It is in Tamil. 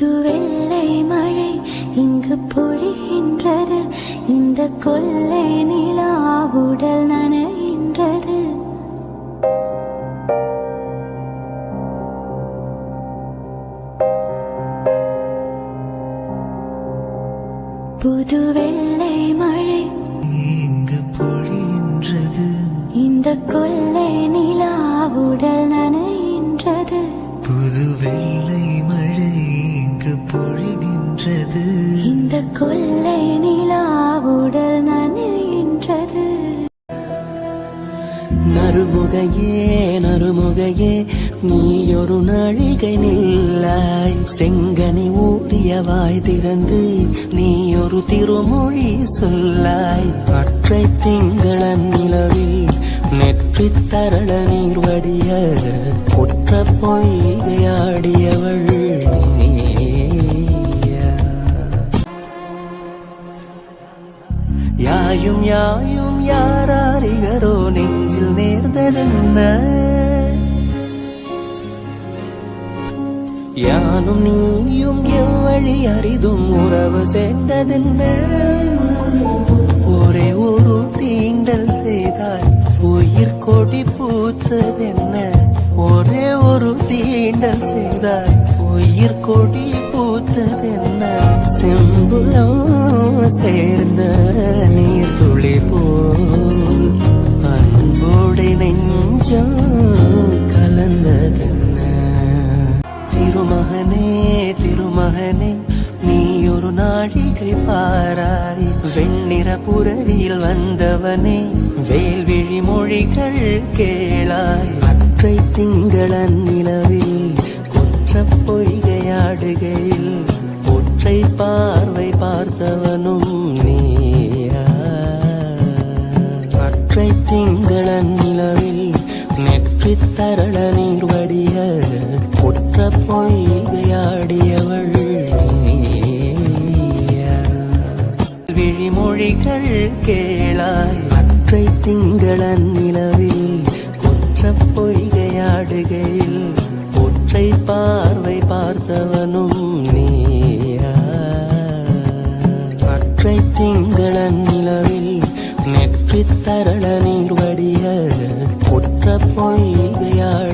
புது வெள்ளை மழை இங்கு பொழிகின்றது, இந்த கொள்ளை நிலா உடல் நனைகின்றது. புது வெள்ளை மழை இங்கு பொழிகின்றது, இந்த கொள்ளை நிலா உடல் நனைகின்றது. புது வெள்ளை மழை இங்கு பொழிகின்றது, இந்த கொள்ளை நிலா உடல் நனைகின்றது. நறுமுகையே நறுமுகையே நீயொரு நாழிகை நில்லாய், செங்கனி ஊறிய வாய் திறந்து நீயொரு திருமொழி சொல்லாய். அற்றை திங்களன் நிலவில் நெற்றித் தரள நீர் வடிய குற்ற பொய்கையாடியவள் யாயும் யாயும் யாராரிகரோ நெஞ்சில் நேர்ந்ததென்ன, யானும் நீயும் எவ்வழி அரிதும் உறவு சேர்ந்ததென்ன. ஒரே ஒரு தீண்டல் செய்தால் உயிர் கொடி பூத்ததென்ன, ஒரே ஒரு தீண்டல் செய்தால் உயிர் கொடி பூத்ததென்ன. செம்புலம் சேர்ந்த நீர் துளி போல் அன்போடு நெஞ்சம் கலந்ததென்ன. திருமகனே திருமகனே நீயொரு நாழிகை பாராய், வெண்ணிற புறவியில் வந்தவனே வேல்விழி மொழிகள் கேளாய். அற்றை திங்களன் நிலவில் குற்ற பொய்கையாடுகையில் ஒற்றை பார்வை பார்த்தவனும் நீயா. அற்றை திங்களன் நிலவில் நெற்றித் தரள நீர் வடிய குற்ற பொய்கையாடியவள் நீயா. விழிமொழிகள் கேளாய். அற்றை திங்களன் நிலவில் குற்ற பொய்கையாடுகையில் ஒற்றை பார்வை பார்த்தவனும் நீயா. அற்றை திங்களன் நிலவில் நெற்றித் தரள நீர் வடிய குற்ற பொய்கையாடு